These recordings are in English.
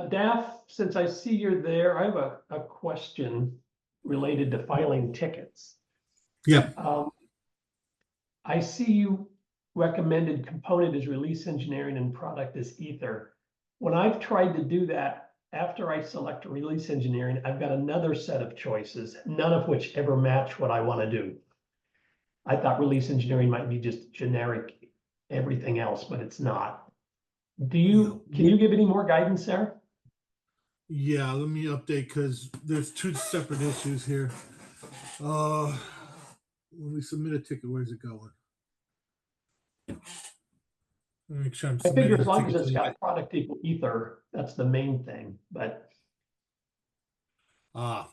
Daph, since I see you're there, I have a question related to filing tickets. Yeah. I see you recommended component is release engineering and product is Aether. When I've tried to do that, after I select release engineering, I've got another set of choices, none of which ever match what I want to do. I thought release engineering might be just generic everything else, but it's not. Can you give any more guidance there? Yeah, let me update because there's two separate issues here. When we submit a ticket, where's it going? Let me make sure I'm I figure submitting as the long as ticket it's to the got product equal Aether, that's the main thing, but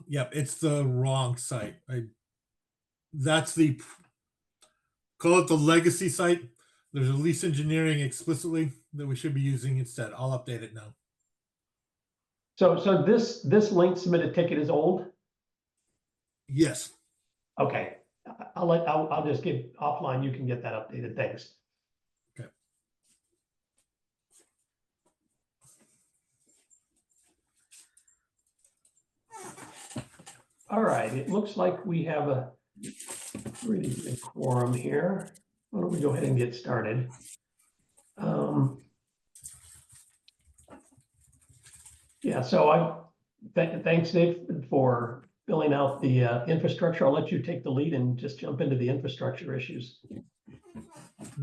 yep, it's the wrong site. That's the call it the legacy site. There's release engineering explicitly that we should be using instead. I'll update it now. so this link submit a ticket is old? Yes. Okay. I'll just give offline, you can get that updated. Thanks. Okay. All right, it looks like we have a really good quorum here. Why don't we go ahead and get started? Yeah, so thanks, Dave, for filling out the infrastructure. I'll let you take the lead and just jump into the infrastructure issues.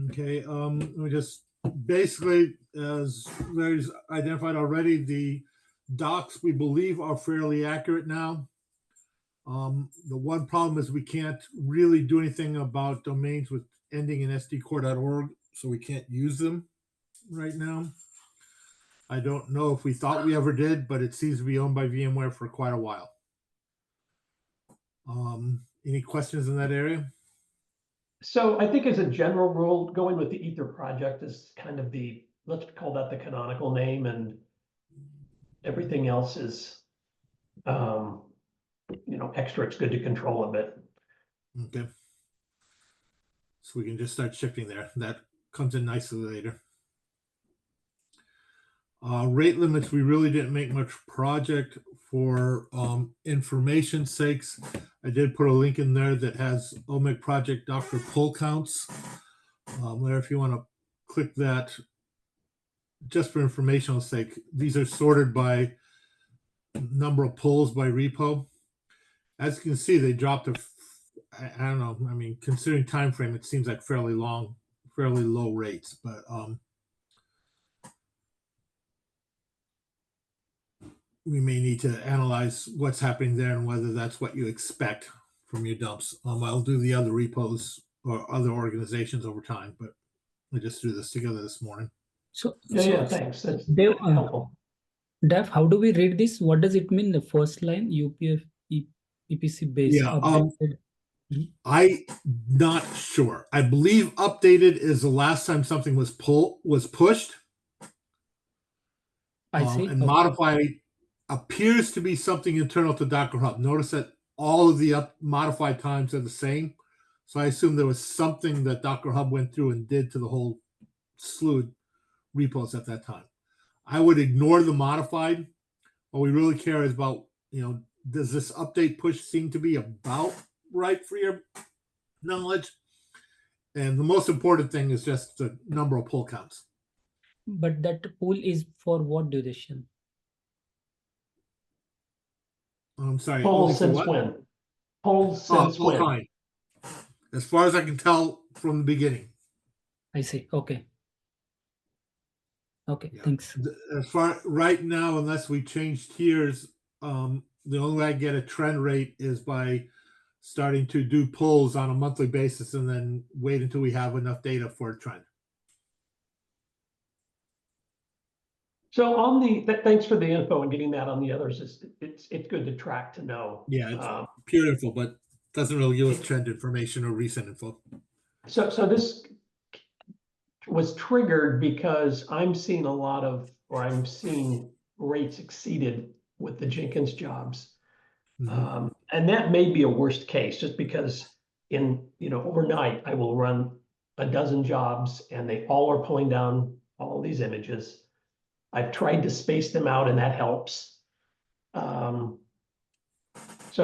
Okay, we just basically, as Larry's identified already, the docs we believe are fairly accurate now. The one problem is we can't really do anything about domains with ending in sdcore.org, so we can't use them right now. I don't know if we thought we ever did, but it seems to be owned by VMware for quite a while. Any questions in that area? So I think as a general rule, going with the Aether project is kind of the, let's call that the canonical name, and everything else is, extra, it's good to control a bit. Okay. So we can just start shifting there. That comes in nicely later. Rate limits, we really didn't make much project for information sakes. I did put a link in there that has OMIC project Dr. pull counts. Larry, if you want to click that, just for informational sake, these are sorted by number of pulls by repo. As you can see, they dropped to, I don't know, I mean, considering time frame, it seems like fairly low rates, but we may need to analyze what's happening there and whether that's what you expect from your dumps. I'll do the other repos or other organizations over time, but I just threw this together this morning. Yeah, thanks. That's Dave, helpful. Dave, how do we read this? What does it mean? The first line, EPC base updated. I'm not sure. I believe updated is the last time something was pushed. I see. And modified appears to be something internal to Docker Hub. Notice that all of the modified times are the same. So I assume there was something that Docker Hub went through and did to the whole slew of repos at that time. I would ignore the modified. What we really care is about, does this update push seem to be about right for your knowledge? And the most important thing is just the number of pull counts. But that pool is for what duration? I'm sorry. Polls since when? Polls since when? Time. As far as I can tell from the beginning. I see. Okay. Okay, yeah. Thanks. As far right now, unless we change tiers, the only way I get a trend rate is by starting to do pulls on a monthly basis and then wait until we have enough data for a trend. So thanks for the info and getting that on the others. It's good to track to know. Yeah, it's pure info, but doesn't really give us trend information or recent info. So this was triggered because I'm seeing rates exceeded with the Jenkins jobs. Mm-hmm. And that may be a worst case, just because overnight I will run a dozen jobs and they all are pulling down all these images. I've tried to space them out and that helps. So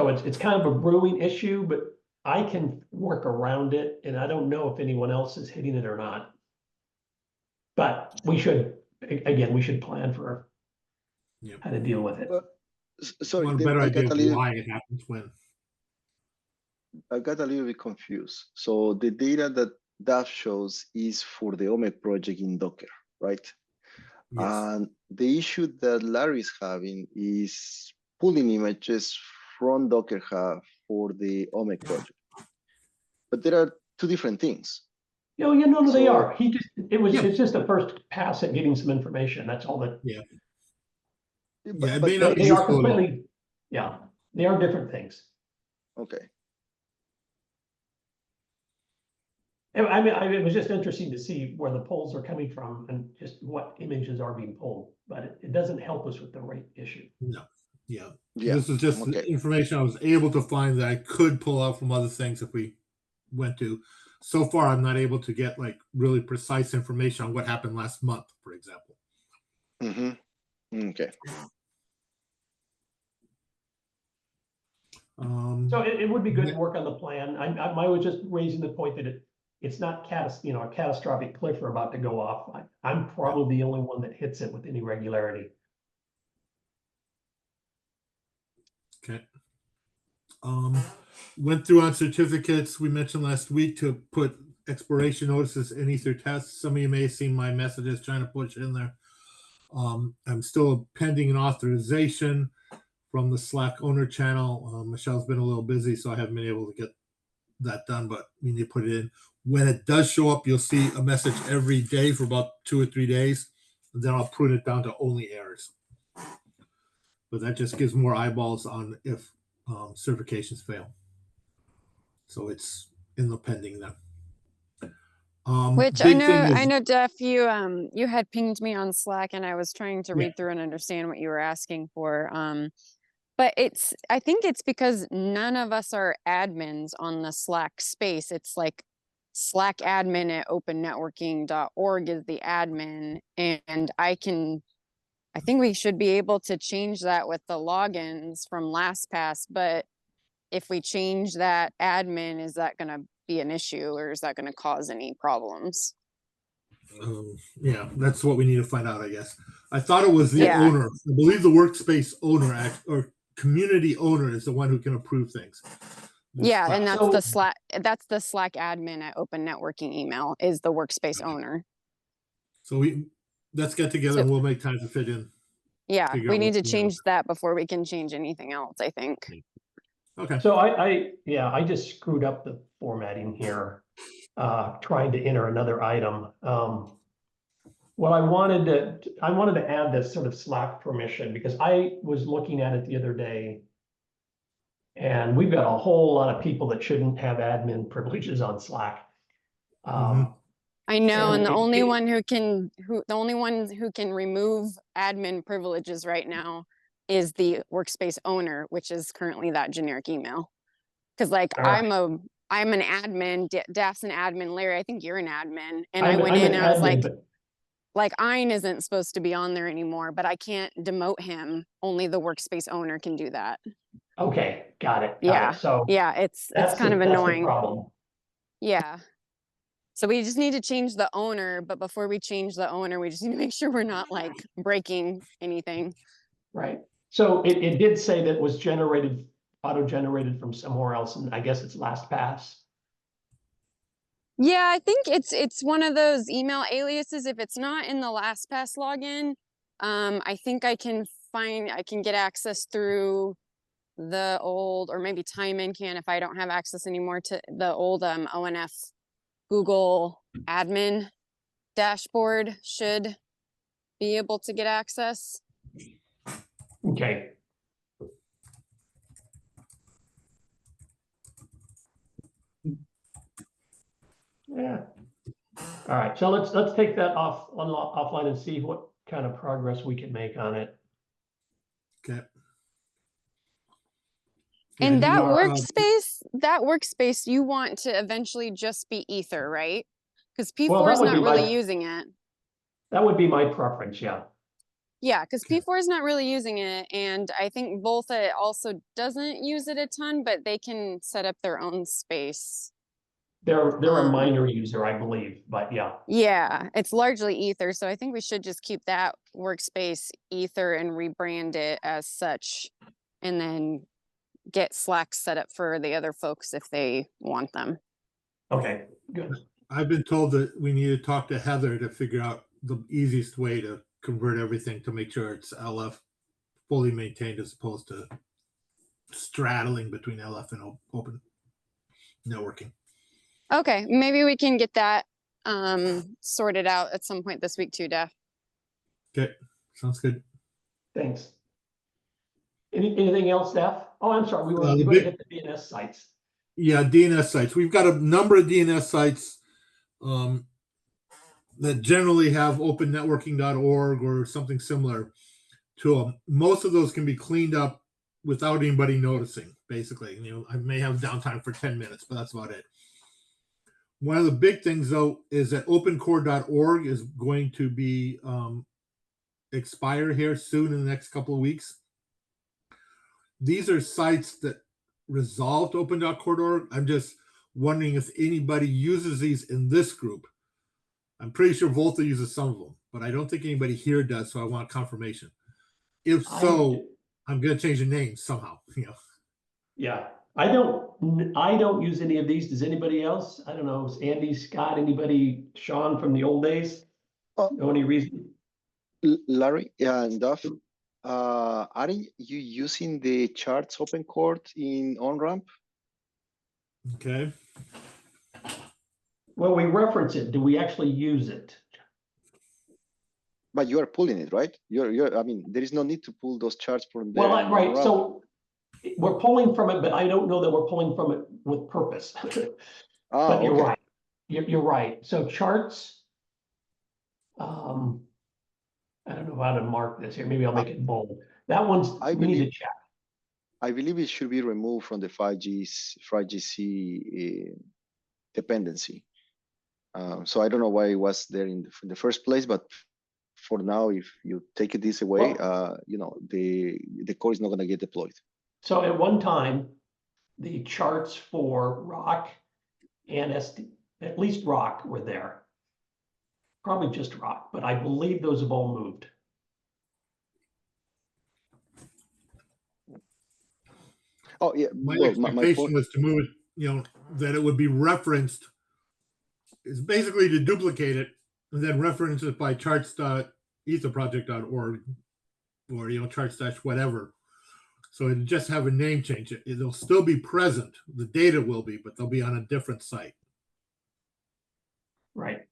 it's kind of a brewing issue, but I can work around it, and I don't know if anyone else is hitting it or not. But we should, again, we should plan for Yep. how to deal with it. Well, sorry, Want a Dave, better I idea got of a little, why it happens when. I got a little bit confused. So the data that DAF shows is for the OMEC project in Docker, right? Yes. And the issue that Larry's having is pulling images from Docker Hub for the OMEC project. But there are two different things. No, they So- are. Yeah. It's just a first pass at getting some information. That's all that. Yeah, it But may not be They are useful at all. completely, yeah, they are different things. okay. I mean, it was just interesting to see where the polls are coming from and just what images are being pulled, but it doesn't help us with the rate issue. No, yeah. Yeah. This is just okay. information I was able to find that I could pull out from other things if we went to. So far, I'm not able to get like really precise information on what happened last month, for example. Mm-hmm. Okay. So it would be good to work on the plan. I was just raising the point that it's not a catastrophic cliff are about to go off. I'm probably the only one that hits it with any regularity. Okay. Went through on certificates. We mentioned last week to put expiration notices in Aether tests. Some of you may have seen my messages trying to push in there. I'm still pending an authorization from the Slack owner channel. Michelle's been a little busy, so I haven't been able to get that done, but we need to put it in. When it does show up, you'll see a message every day for about 2 or 3 days, and then I'll prune it down to only errors. But that just gives more eyeballs on if certifications fail. So it's in the pending then. Which big thing is- I know, Jeff, you had pinged me on Slack and I was trying to Yeah. read through and understand what you were asking for. But I think it's because none of us are admins on the Slack space. It's like Slack admin at opennetworking.org is the admin. And I think we should be able to change that with the logins from LastPass. But if we change that admin, is that going to be an issue or is that going to cause any problems? Yeah, that's what we need to find out, I guess. I thought it was the Yeah. owner. I believe the workspace owner or community owner is the one who can approve things. Yeah, and that's So- the Slack admin at Open Networking email is the workspace owner. So let's get together and we'll make time to fit in. Yeah, Figure we out need to what's going on. change that before we can change anything else, I think. Okay. So I just screwed up the formatting here, trying to enter another item. What I wanted to add this sort of Slack permission because I was looking at it the other day. And we've got a whole lot of people that shouldn't have admin privileges on Slack. I know, and And the it- only it- one who can remove admin privileges right now is the workspace owner, which is currently that generic email. Because like All right. I'm an admin, Daph's an admin, Larry, I think you're an admin, and I I'm- went I'm in an and I was admin, like, but- Ein isn't supposed to be on there anymore, but I can't demote him. Only the workspace owner can do that. Okay, got it. Yeah, So yeah, it's that's kind of that's the annoying. problem. Yeah. So we just need to change the owner, but before we change the owner, we just need to make sure we're not like breaking anything. Right. So it did say that it was auto-generated from somewhere else, and I guess it's LastPass. Yeah, I think it's one of those email aliases. If it's not in the LastPass login, I think I can get access through the old, or maybe Timon can if I don't have access anymore to the old ONF Google admin dashboard should be able to get access. Okay. Yeah. All right, so let's take that offline and see what kind of progress we can make on it. Okay. And that you are, workspace, you want to eventually just be Ether, right? Because Well, P4 that is would not be really my- using it. That would be my preference, yeah. Yeah, because Okay. P4 is not really using it, and I think Volta also doesn't use it a ton, but they can set up their own space. They're a Um, minor user, I believe, but yeah. Yeah, it's largely Ether, so I think we should just keep that workspace Ether and rebrand it as such, and then get Slack set up for the other folks if they want them. Okay, good. I've been told that we need to talk to Heather to figure out the easiest way to convert everything to make sure it's LF fully maintained as opposed to straddling between LF and open networking. Okay, maybe we can get that sorted out at some point this week too, Daph. Okay, sounds good. Thanks. Anything else, Steph? Oh, I'm sorry, we were the going to big- hit the DNS sites. Yeah, DNS sites. We've got a number of DNS sites that generally have opennetworking.org or something similar to them. Most of those can be cleaned up without anybody noticing, basically. You know, I may have downtime for 10 minutes, but that's about it. One of the big things, though, is that opencore.org is going to be expire here soon in the next couple of weeks. These are sites that resolved open.core.org. I'm just wondering if anybody uses these in this group. I'm pretty sure Volta uses some of them, but I don't think anybody here does, so I want confirmation. If so, I'm going to change the name somehow. You know. Yeah, I don't use any of these. Does anybody else? I don't know. Is Andy, Scott, anybody, Sean from the old days? Oh. Know any reason? Larry and Duff, aren't you using the charts open court in OnRamp? Okay. Well, we reference it. Do we actually use it? But you are pulling it, right? I mean, there is no need to pull those charts from there. Well, right. So we're pulling from it, but I don't know that we're pulling from it with purpose. But you're okay. right. You're right. So charts. I don't know how to mark this here. Maybe I'll make it bold. That one's, we need to check. I believe it should be removed from the 5GC dependency. So I don't know why it was there in the first place, but for now, if you take this away, you know, the core is not going to get deployed. So at one time, the charts for Rock and SD, at least Rock, were there. Probably just Rock, but I believe those have all moved. Oh yeah, My well, expectation was to move it, you know, that it would be referenced. It's basically to duplicate it and then reference it by charts.etherproject.org or, you know, charts-whatever. So it just have a name change. It'll still be present. The data will be, but they'll be on a different site. Right.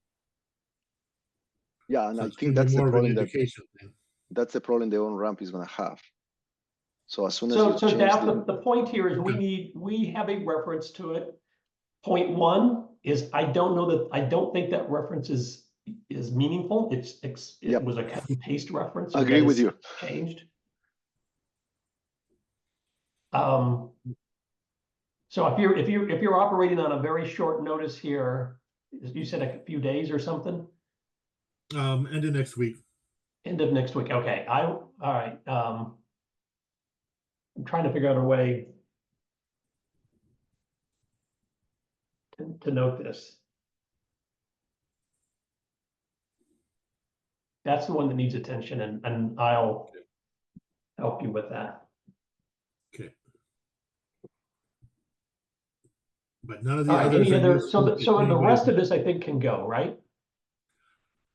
Yeah, and So I think that's the problem that's the problem the OnRamp is going to have. So as soon as you change the point here is we have a reference to it. Point one is I don't think that reference is meaningful. It was a cut and paste reference. I agree with you. Changed. So if you're operating on a very short notice here, you said a few days or something. End of next week. End of next week. Okay. All right. I'm trying to figure out a way to note this. That's the one that needs attention, and I'll help you with that. Okay. But none of the others. So the rest of this, I think, can go, right?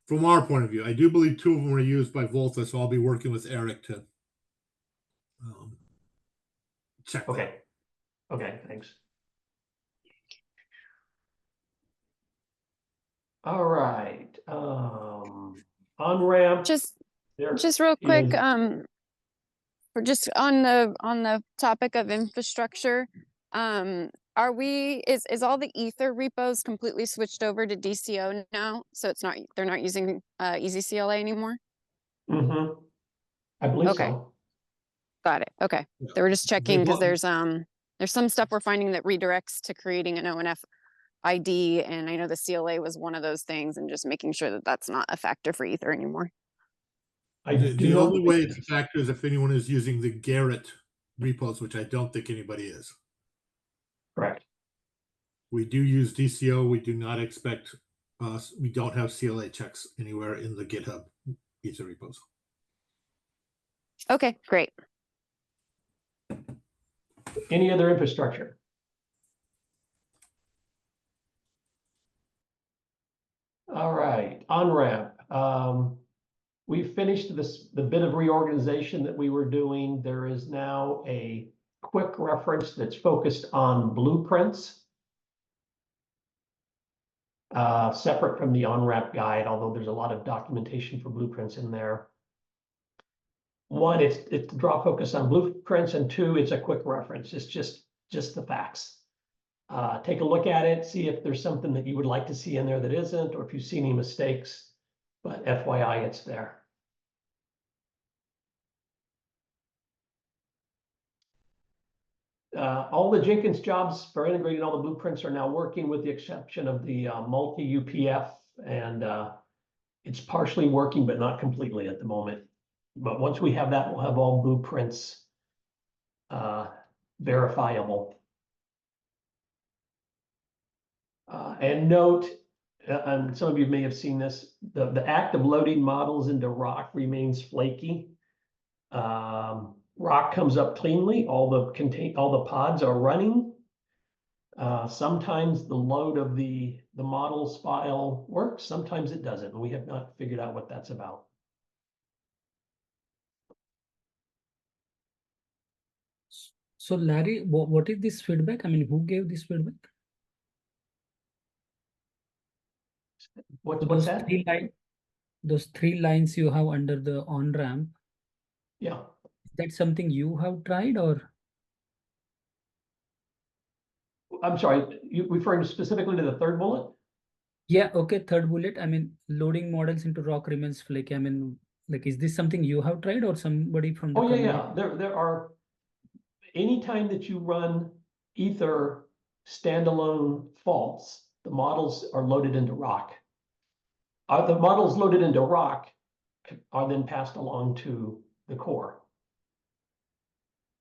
From our point of view, I do believe 2 of them were used by Volta, so I'll be working with Eric to check. Okay. Okay, thanks. All right. On-ramp. Just real quick, we're just on the topic of infrastructure. Is all the Ether repos completely switched over to DCO now? So they're not using EasyCLA anymore? Mm-hmm. I believe so. Got it. Okay. They were just checking because there's some stuff we're finding that redirects to creating an ONF ID, and I know the CLA was one of those things, and just making sure that that's not a factor for Ether anymore. I The do not only think way it's a factor is if anyone is using the Garrett repos, which I don't think anybody is. correct. We do use DCO. We do not expect, we don't have CLA checks anywhere in the GitHub Ether repos. Okay, great. Any other infrastructure? All right, on-ramp. We finished the bit of reorganization that we were doing. There is now a quick reference that's focused on blueprints. Separate from the on-ramp guide, although there's a lot of documentation for blueprints in there. One, it's to draw focus on blueprints, and two, it's a quick reference. It's just the facts. Take a look at it, see if there's something that you would like to see in there that isn't, or if you see any mistakes, but FYI, it's there. All the Jenkins jobs for integrating all the blueprints are now working, with the exception of the multi-UPF, and it's partially working, but not completely at the moment. But once we have that, we'll have all blueprints verifiable. And note, and some of you may have seen this, the act of loading models into Rock remains flaky. Rock comes up cleanly, all the pods are running. Sometimes the load of the models file works, sometimes it doesn't, and we have not figured out what that's about. So Larry, what is this feedback? I mean, who gave this feedback? What's Those that? those 3 lines you have under the on-ramp, Yeah. is that something you have tried, or? I'm sorry, you referring specifically to the third bullet? Yeah, okay, third bullet. I mean, loading models into Rock remains flaky. I mean, like, is this something you have tried, or somebody from the Oh, community? yeah. There are, anytime that you run Ether standalone faults, the models are loaded into Rock. The models loaded into Rock are then passed along to the core.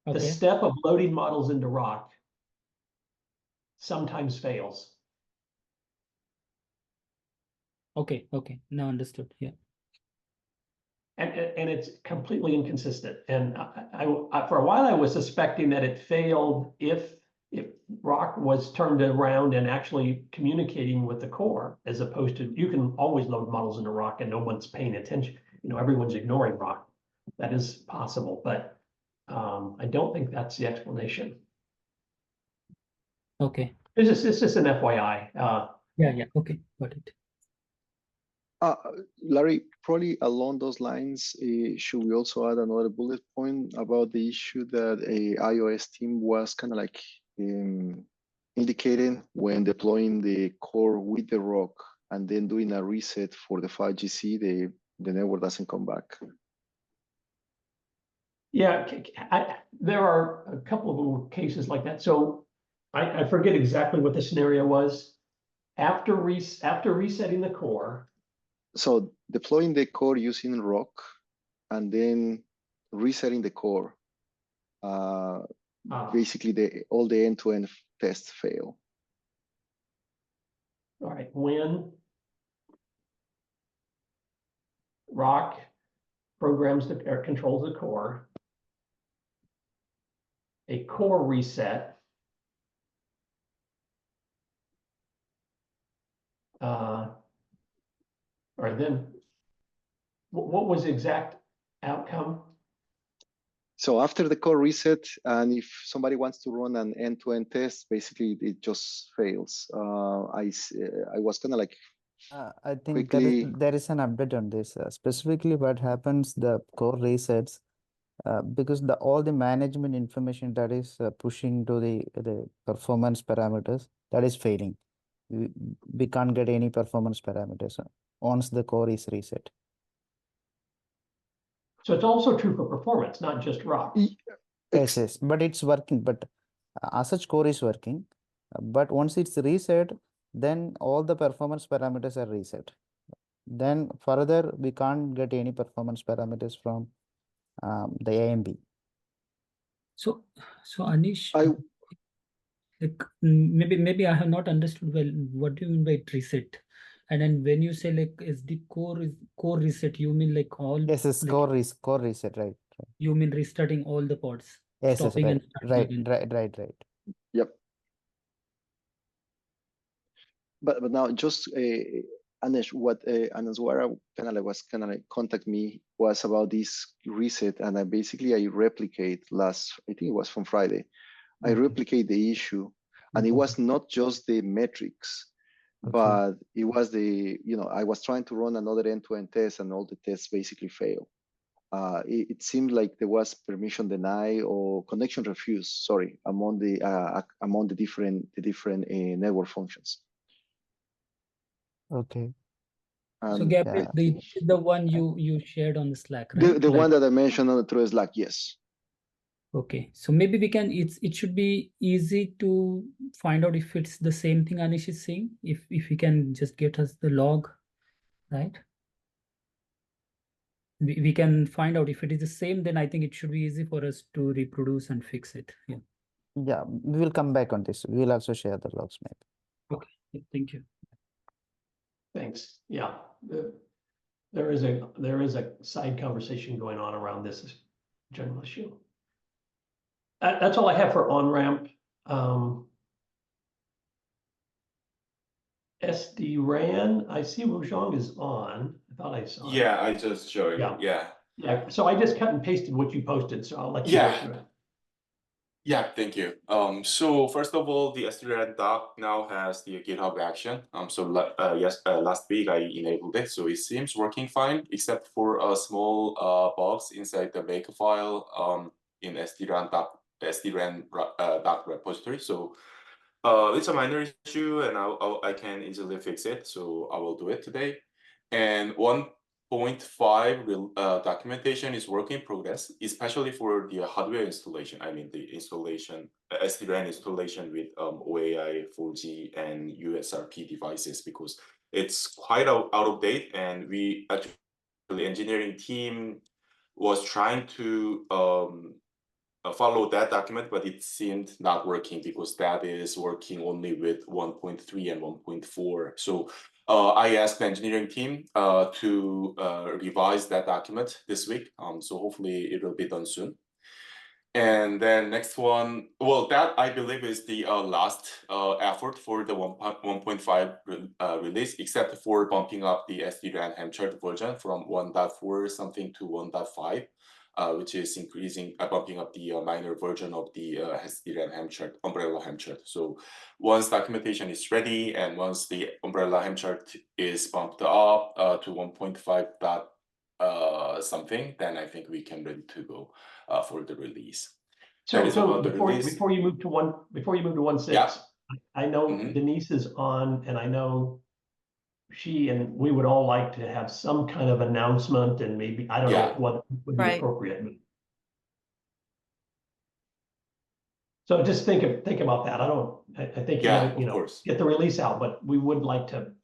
The Okay, step of loading models into Rock sometimes fails. okay, now understood. Yeah. And it's completely inconsistent. And I for a while I was suspecting that it failed if Rock was turned around and actually communicating with the core, as opposed to, you can always load models into Rock and no one's paying attention. You know, everyone's ignoring Rock. That is possible, but I don't think that's the explanation. Okay. It's just an FYI. Yeah. Okay, got it. Larry, probably along those lines, should we also add another bullet point about the issue that a iOS team was kind of like indicating when deploying the core with the Rock and then doing a reset for the 5GC, the network doesn't come back. Yeah, there are a couple of little cases like that. So I forget exactly what the scenario was. After resetting the core. So deploying the core using Rock and then resetting the core, basically all the end-to-end tests fail. All right, when Rock programs or controls the core, a core reset or then what was the exact outcome? So after the core reset, and if somebody wants to run an end-to-end test, basically it just fails. I was kind of like I think quickly. there is an update on this. Specifically, what happens, the core resets, because all the management information that is pushing to the performance parameters, that is failing. We can't get any performance parameters once the core is reset. So it's also true for performance, not just Rock. Yes, but it's working. But as such, core is working. But once it's reset, then all the performance parameters are reset. then further we can't get any performance parameters from the AMB. So Anish, I like maybe I have not understood well. What do you mean by reset? And then when you say like SD core reset, you mean like all Yes, it's like core reset, right? you mean restarting all the pods, Yes, stopping and starting again. Yep. But now just Anish, what Anaswara was kind of like contact me was about this reset, and I replicate I think it was from Friday. I Okay. replicate the issue, and it was not just the metrics, but it was I was trying to run another end-to-end test, and all the tests basically failed. It seemed like there was permission denied or connection refused. Sorry, among the different network functions. Okay. So And Gabriel, yeah. the one you shared on the Slack, right? the one that I mentioned through Slack, yes. Okay, so maybe we can. It should be easy to find out if it's the same thing Anish is saying. If we can just get us the log, right? We can find out if it is the same. Then I think it should be easy for us to reproduce and fix it. Yeah. Yeah, we will come back on this. We will also share the logs maybe. Okay. Yeah, thank you. Thanks. Yeah. There is a side conversation going on around this general issue. That's all I have for on-ramp. SD-RAN, I see Wujong is on. I thought I saw it. Yeah, I just joined. Yeah. Yeah. Yeah, so I just cut and pasted what you posted, so I'll let you go Yeah. through it. Yeah, thank you. So first of all, the SD-RAN dock now has the GitHub action. Last week I enabled it, so it seems working fine, except for a small box inside the makefile in SD-RAN dock repository. So it's a minor issue, and I can easily fix it. So I will do it today. And 1.5 documentation is work in progress, especially for the hardware installation. I mean, the installation, SD-RAN installation with OAI, 4G, and USRP devices, because it's quite out of date. And we actually, the engineering team was trying to follow that document, but it seemed not working because that is working only with 1.3 and 1.4. So I asked the engineering team to revise that document this week. So hopefully it will be done soon. And then next one, well, that I believe is the last effort for the 1.5 release, except for bumping up the SD-RAN Helmchart version from 1.4 something to 1.5. Which is bumping up the minor version of the SD-RAN Helmchart, umbrella Helmchart. So once documentation is ready and once the umbrella Helmchart is bumped up to 1.5 something, then I think we can ready to go for the release. So before you move to 1.6, Yeah. I know Denise is on, and I know she and we would all like to have some kind of announcement, and maybe I don't know what would be appropriate. So just think about that. I think get the release out, but we would like to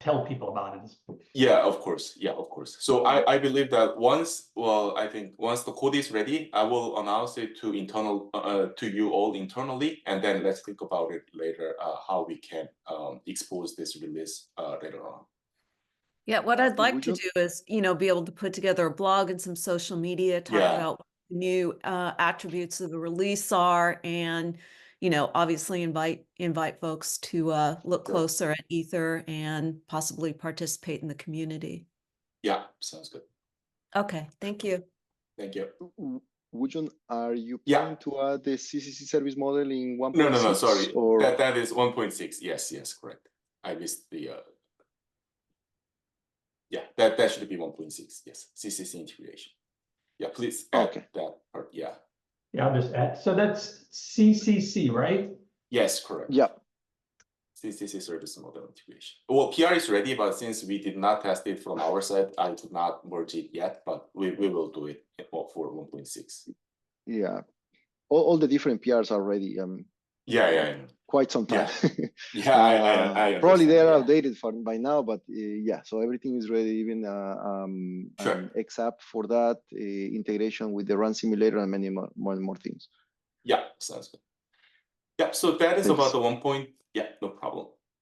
tell people about it. Yeah, of course. So I believe that once the code is ready, I will announce it to you all internally, and then let's think about it later, how we can expose this release later on. Yeah, what I'd like to do is, be able to put together a blog and some social media, talk about what the new attributes of the release are, and obviously invite folks to look closer at Aether and possibly participate in the community. Yeah, sounds good. Okay, thank you. Thank you. Wujong, are you planning to add the CCC service model in 1.6? No, sorry. Or that is 1.6. Yes, correct. I missed the. Yeah, that should be 1.6. Yes, CCC integration. Yeah, please add that part. Yeah. Yeah, I'll just add. So that's CCC, right? Yes, correct. Yeah. CCC service model integration. Well, PR is ready, but since we did not test it from our side, I did not merge it yet, but we will do it for 1.6. Yeah. All the different PRs are ready. Yeah. quite some time. Yeah, I Probably they understand, are yeah. outdated by now, but yeah, so everything is ready, even Sure. an X app for that, integration with the run simulator and many more things. Yeah, sounds good. Yeah, so that is Thanks. about the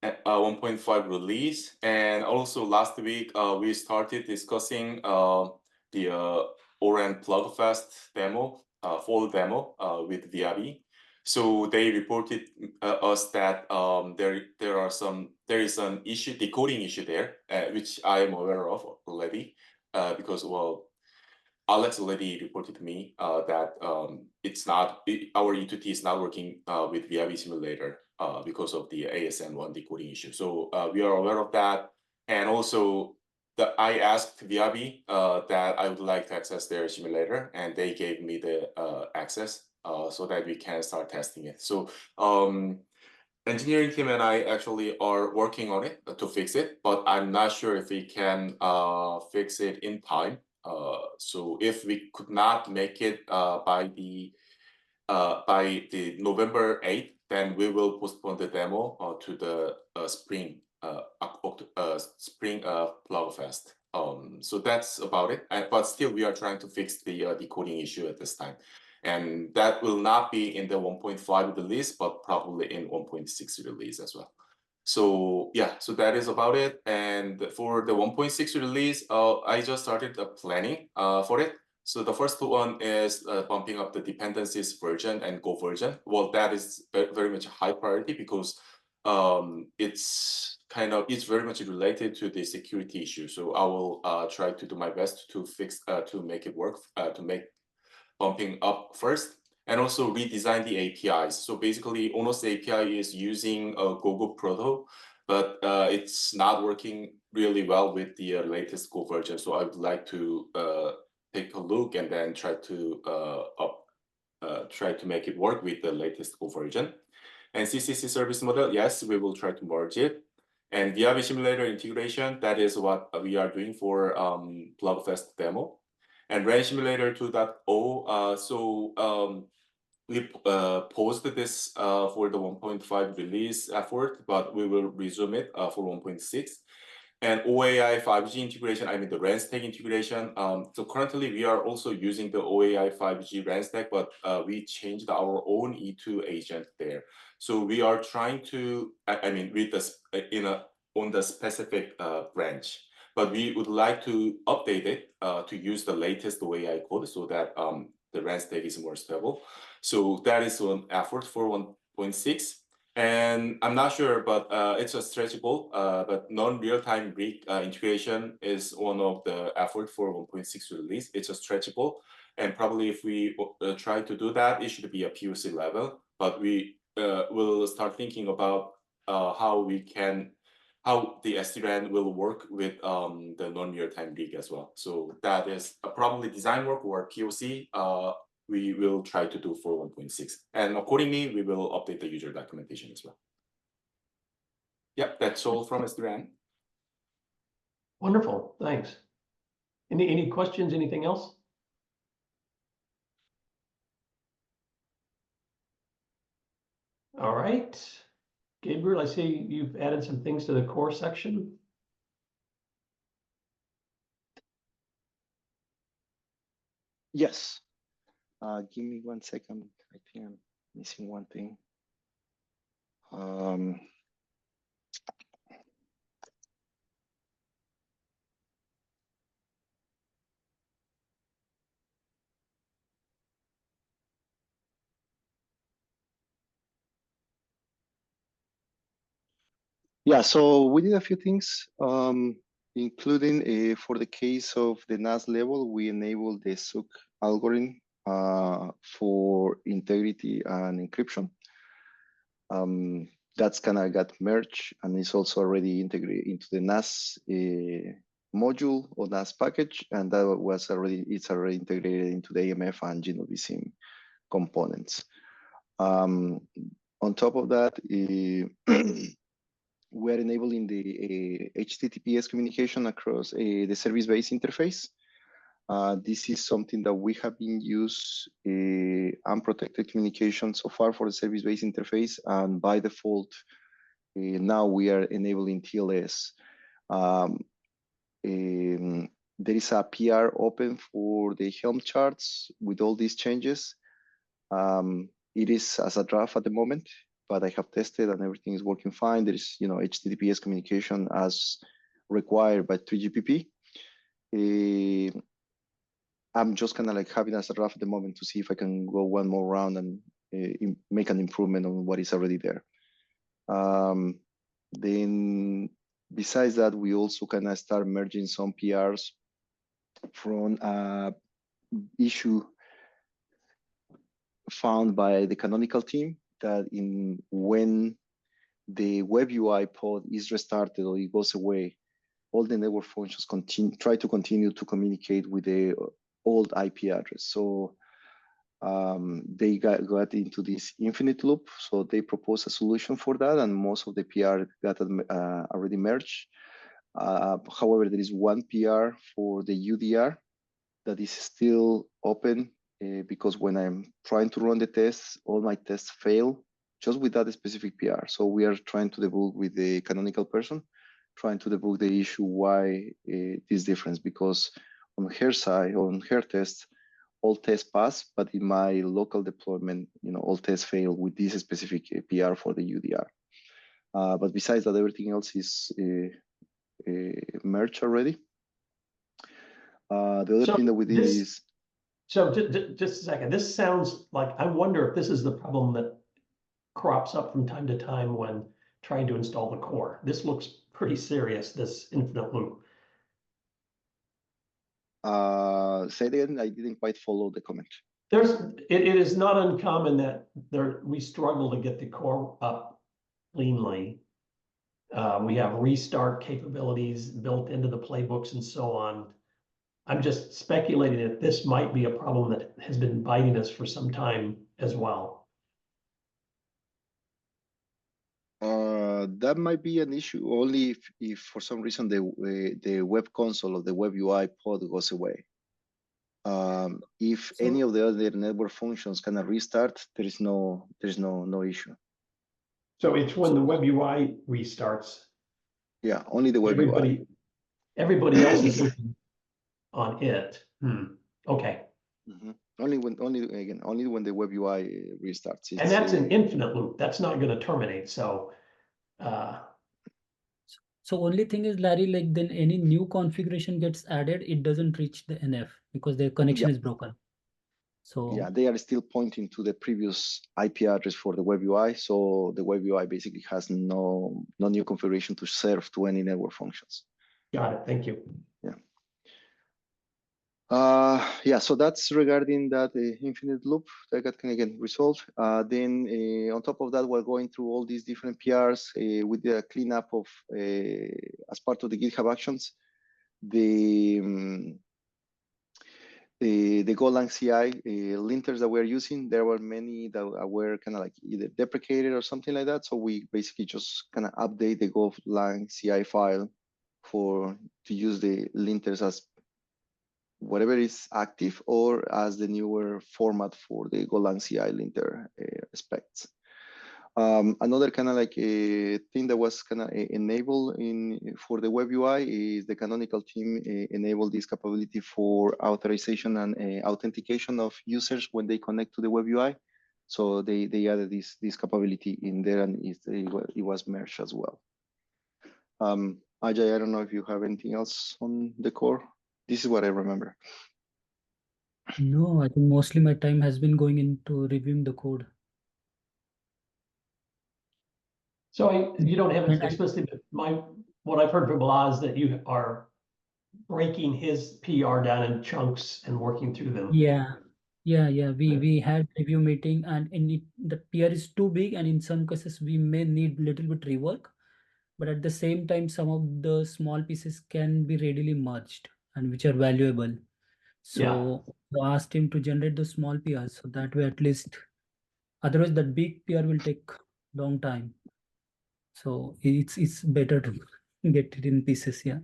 1.5 release. And also last week, we started discussing the ORAN PlugFest demo, full demo with VIB. So they reported us that there is an issue, decoding issue there, which I am aware of already, because well, Alex already reported to me that our E2T is not working with VIB simulator because of the ASN1 decoding issue. So we are aware of that, and also I asked VIB that I would like to access their simulator, and they gave me the access so that we can start testing it. So engineering team and I actually are working on it to fix it, but I'm not sure if we can fix it in time. So if we could not make it by the November 8th, then we will postpone the demo to the spring PlugFest. So that's about it. But still, we are trying to fix the decoding issue at this time. And that will not be in the 1.5 release, but probably in 1.6 release as well. So yeah, so that is about it. And for the 1.6 release, I just started the planning for it. So the first one is bumping up the dependencies version and Go version. Well, that is very much a high priority because it's very much related to the security issue. So I will try to do my best to fix to make it work, to make bumping up first, and also redesign the APIs. So basically, Onos API is using a Gogo Proto, but it's not working really well with the latest Go version. So I would like to take a look and then try to make it work with the latest Go version. And CCC service model, yes, we will try to merge it. And VIB simulator integration, that is what we are doing for PlugFest demo. And RAN Simulator 2.0, we paused this for the 1.5 release effort, but we will resume it for 1.6. And OAI 5G integration, I mean the RAN stack integration. So currently we are also using the OAI 5G RAN stack, but we changed our own E2 agent there. So we are trying to, with this on the specific branch. But we would like to update it to use the latest OAI code so that the RAN stack is more stable. So that is an effort for 1.6. And I'm not sure, but it's a stretch goal. But non-real-time rig integration is one of the effort for 1.6 release. It's a stretch goal. And probably if we try to do that, it should be a POC level. But we will start thinking about how the SD-RAN will work with the non-real-time rig as well. So that is probably design work or POC we will try to do for 1.6. And accordingly, we will update the user documentation as well. Yep, that's all from SD-RAN. Wonderful, thanks. Any questions, anything else? All right. Gabriel, I see you've added some things to the core section. Yes. Give me 1 second. I think I'm missing one thing. Yeah, so we did a few things, including for the case of the NAS level, we enabled the SOOK algorithm for integrity and encryption. That's kind of got merged and is also already integrated into the NAS module or NAS package, and that it's already integrated into the AMF and GNOVSIM components. On top of that, we're enabling the HTTPS communication across the service-based interface. This is something that we have been used unprotected communication so far for the service-based interface, and by default, now we are enabling TLS. There is a PR open for the Helm charts with all these changes. It is as a draft at the moment, but I have tested and everything is working fine. There is, HTTPS communication as required by 3GPP. I'm just kind of like having as a draft at the moment to see if I can go one more round and make an improvement on what is already there. Then besides that, we also kind of start merging some PRs from issue found by the canonical team that when the web UI pod is restarted or it goes away, all the network functions try to continue to communicate with the old IP address. So they got into this infinite loop. So they proposed a solution for that, and most of the PR got already merged. However, there is one PR for the UDR that is still open because when I'm trying to run the tests, all my tests fail just with that specific PR. So we are trying to debug with the canonical person, trying to debug the issue why this difference, because on her side, on her test, all tests pass, but in my local deployment, all tests fail with this specific PR for the UDR. But besides that, everything else is merged already. The other thing that we did is... So just a second, this sounds like, I wonder if this is the problem that crops up from time to time when trying to install the core. This looks pretty serious, this infinite loop. Say it again, I didn't quite follow the comment. It is not uncommon that we struggle to get the core up cleanly. We have restart capabilities built into the playbooks and so on. I'm just speculating that this might be a problem that has been biting us for some time as well. That might be an issue only if for some reason the web console or the web UI pod goes away. If any of the other network functions kind of restart, there's no issue. So it's when the web UI restarts. Yeah, only the web UI. Everybody else is looking on it. Okay. Mm-hmm. Only when the web UI restarts. And that's an infinite loop. That's not going to terminate. So only thing is, Larry, like then any new configuration gets added, it doesn't reach the NF because their connection is broken. So yeah, they are still pointing to the previous IP address for the web UI. So the web UI basically has no new configuration to serve to any network functions. Got it. Thank you. Yeah. Yeah, so that's regarding that infinite loop that got again resolved. Then on top of that, we're going through all these different PRs with the cleanup of, as part of the GitHub Actions, the Golang CI linters that we're using. There were many that were kind of like either deprecated or something like that. So we basically just kind of update the Golang CI file to use the linters as whatever is active or as the newer format for the Golang CI linter specs. Another kind of like a thing that was kind of enabled for the web UI is the canonical team enabled this capability for authorization and authentication of users when they connect to the web UI. So they added this capability in there, and it was merged as well. Ajay, I don't know if you have anything else on the core. This is what I remember. no, I think mostly my time has been going into reviewing the code. So you don't have it explicitly, but what I've heard from Bala is that you are breaking his PR down in chunks and working through them. Yeah. We had review meeting, and the PR is too big, and in some cases we may need little bit rework, but at the same time some of the small pieces can be readily merged and which are valuable. So I asked him to generate the small PRs, so that way at least, otherwise that big PR will take long time. So it's better to get it in pieces. Yeah.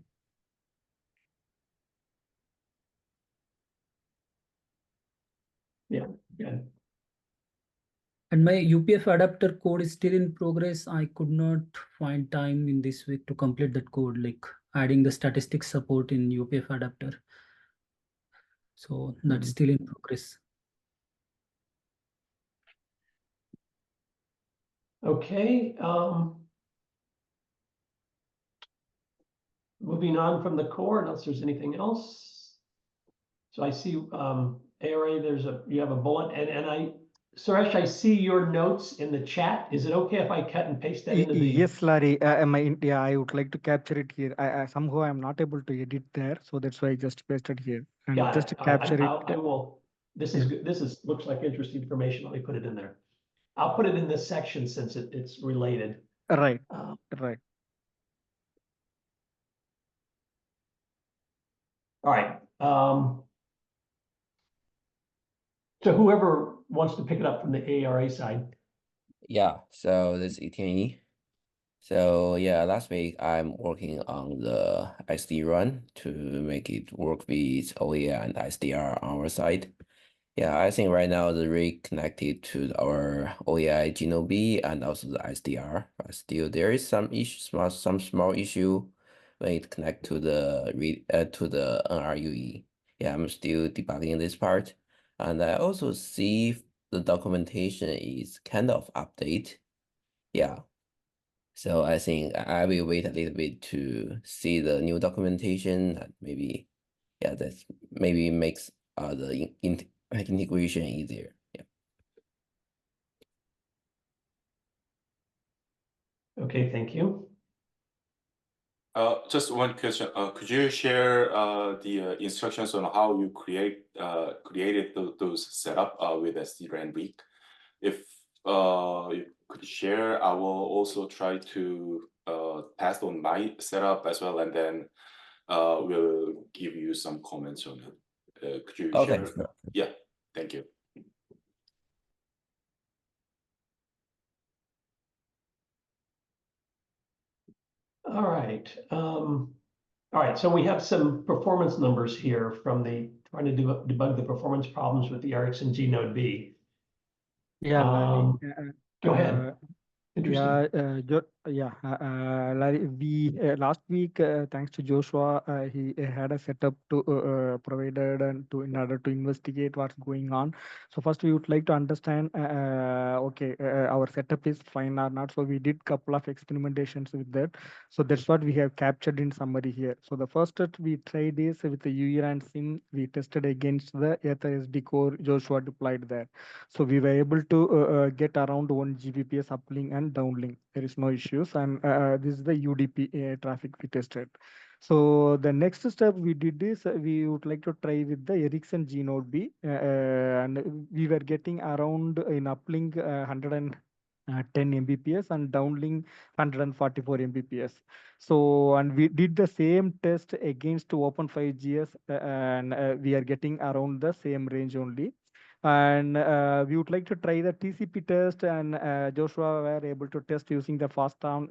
Yeah. And my UPF adapter code is still in progress. I could not find time in this week to complete that code, like adding the statistics support in UPF adapter. So that's still in progress. Okay. Moving on from the core, unless there's anything else. So I see ARA, you have a bullet, and Suresh, I see your notes in the chat. Is it okay if I cut and paste that into the? Yes, Larry. Yeah, I would like to capture it here. I somehow I'm not able to edit there, so that's why I just pasted here and Got just it. capture it. I will. This is good. Looks like interesting information. Let me put it in there. I'll put it in this section since it's related. Right, Um, right. All right. So whoever wants to pick it up from the ARA side. Yeah, so this is Etienne. So yeah, last week I'm working on the SD run to make it work with OEA and SDR on our side. Yeah, I think right now the rig connected to our OEI Geno B and also the SDR, but still there is some issue, some small issue when it connect to the NRUE. Yeah, I'm still debugging this part, and I also see the documentation is kind of update. Yeah, so I think I will wait a little bit to see the new documentation and maybe, yeah, that maybe makes the integration easier. Yeah. Okay, thank you. Just one question. Could you share the instructions on how you created those setup with SD-RAN rig? If you could share, I will also try to test on my setup as well, and then we'll give you some comments on it. Could you Okay, share? sure. Yeah, thank you. All right. All right. So we have some performance numbers here from trying to debug the performance problems with the Ericsson G Node B. Yeah, Larry. Go ahead. Interesting. Larry, we last week, thanks to Joshua, he had a setup to provided and in order to investigate what's going on. So first, we would like to understand, our setup is fine or not. So we did couple of experimentations with that. So that's what we have captured in summary here. So the first that we tried is with the UERAN SIM, we tested against the Aether SD core Joshua deployed there. So we were able to get around 1 Gbps uplink and downlink. There is no issues, and this is the UDP traffic we tested. So the next step we did is we would like to try with the Ericsson G Node B, and we were getting around in uplink 110 Mbps and downlink 144 Mbps. So, and we did the same test against Open5Gs, and we are getting around the same range only. And we would like to try the TCP test, and Joshua were able to test using the FastTown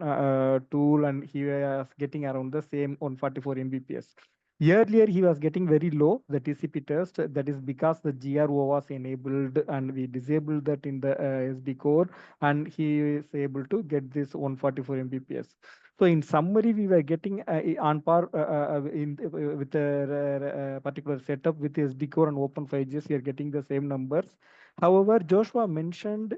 tool, and he was getting around the same 144 Mbps. Earlier, he was getting very low, the TCP test. That is because the GRO was enabled, and we disabled that in the SD core, and he is able to get this 144 Mbps. So in summary, we were getting on par with a particular setup with SD core and Open5Gs. We are getting the same numbers. However, Joshua mentioned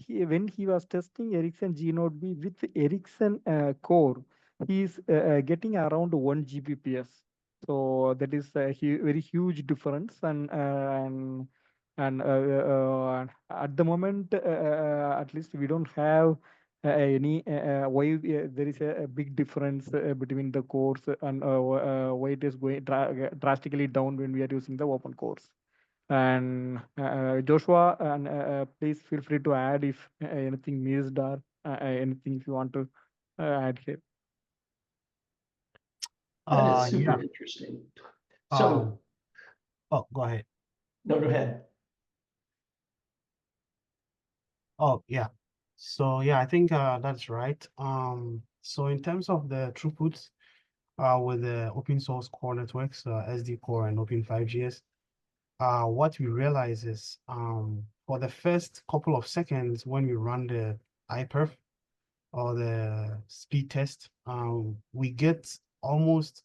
when he was testing Ericsson G Node B with Ericsson core, he is getting around 1 Gbps. So that is a very huge difference, and at the moment, at least we don't have any why there is a big difference between the cores, and why it is going drastically down when we are using the open cores. And Joshua, and please feel free to add if anything missed or anything if you want to add here. That is super Yeah. interesting. So, Oh, go ahead. no, go ahead. Oh, yeah. So yeah, I think that's right. So in terms of the throughput, with the open source core networks, SD core and Open5Gs, what we realize is for the first couple of seconds when we run the iPerf or the speed test, we get almost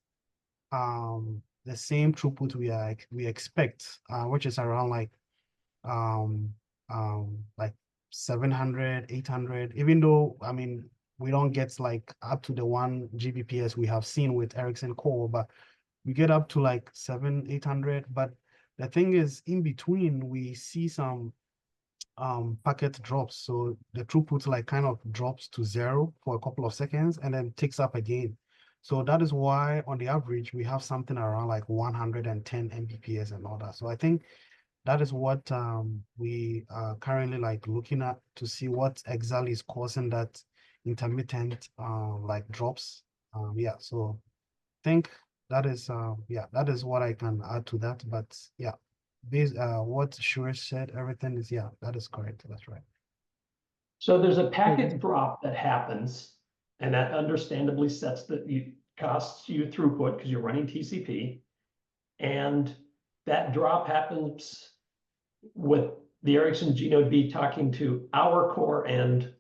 the same throughput we expect, which is around like 700, 800, even though, I mean, we don't get like up to the 1 Gbps we have seen with Ericsson Core, but we get up to like 800. But the thing is, in between, we see some packet drops. So the throughput like kind of drops to 0 for a couple of seconds and then ticks up again. So that is why on the average, we have something around like 110 Mbps and all that. So I think that is what we are currently like looking at to see what exactly is causing that intermittent like drops. Yeah, so I think that is that is what I can add to that. But yeah, based what Suresh said, everything is that is correct. That's right. So there's a packet drop that happens, and that understandably costs you throughput because you're running TCP. And that drop happens with the Ericsson Genode B talking to our core and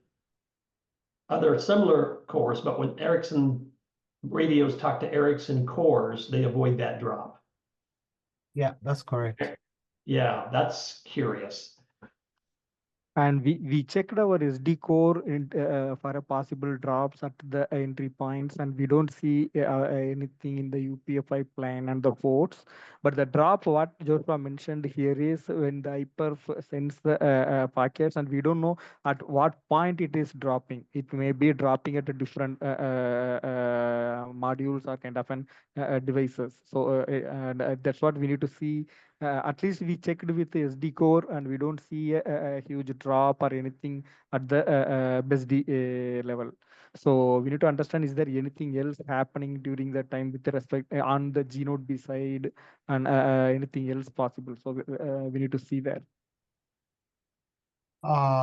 other similar cores, but when Ericsson radios talk to Ericsson cores, they avoid that drop. Yeah, that's correct. Yeah, that's curious. And we checked our SD core for a possible drops at the entry points, and we don't see anything in the UPF plan and the ports. But the drop, what Joshua mentioned here, is when the hyper sends the packets, and we don't know at what point it is dropping. It may be dropping at a different modules or kind of an devices. So and that's what we need to see. At least we checked with the SD core and we don't see a huge drop or anything at the BSD level. So we need to understand, is there anything else happening during that time with respect on the Genode B side and anything else possible? So we need to see that.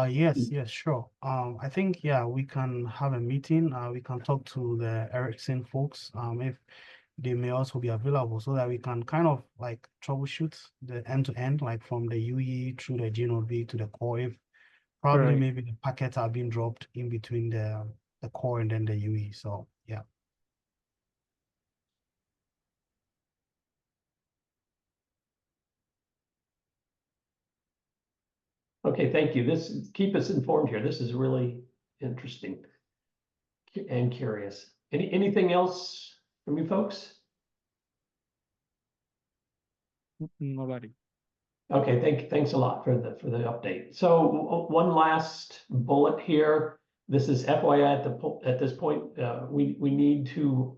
Yes, sure. I think we can have a meeting. We can talk to the Ericsson folks. If they may also be available so that we can kind of like troubleshoot the end-to-end, like from the UE through the Genode B to the core. If probably Right. maybe the packets are being dropped in between the core and then the UE. So yeah. Okay, thank you. Keep us informed here. This is really interesting and curious. Anything else from you folks? Nobody. Okay, thanks a lot for the update. So one last bullet here. This is FYI at this point. We need to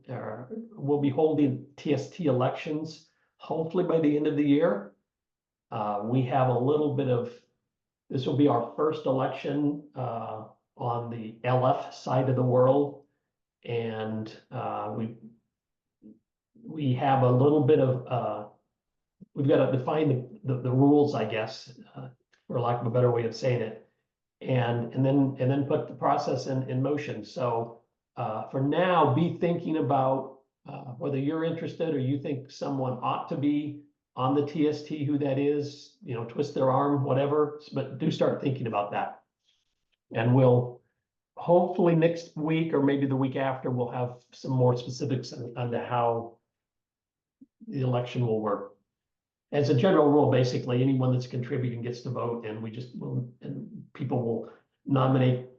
we'll be holding TST elections hopefully by the end of the year. We have a little bit of this will be our first election on the LF side of the world, and we have a little bit of we've got to define the rules, I guess, for lack of a better way of saying it, and then put the process in motion. So for now, be thinking about whether you're interested or you think someone ought to be on the TST, who that is, twist their arm, whatever, but do start thinking about that. And we'll hopefully next week or maybe the week after, we'll have some more specifics on how the election will work. As a general rule, basically, anyone that's contributing gets to vote, and people will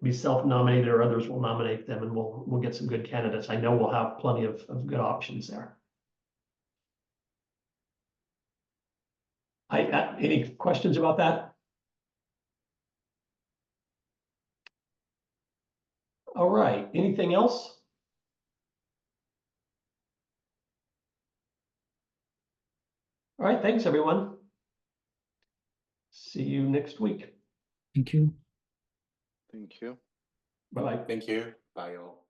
be self-nominated, or others will nominate them, and we'll get some good candidates. I know we'll have plenty of good options there. Any questions about that? All right, anything else? All right, thanks, everyone. See you next week. Thank you. Thank you. Bye-bye. Thank you. Bye all.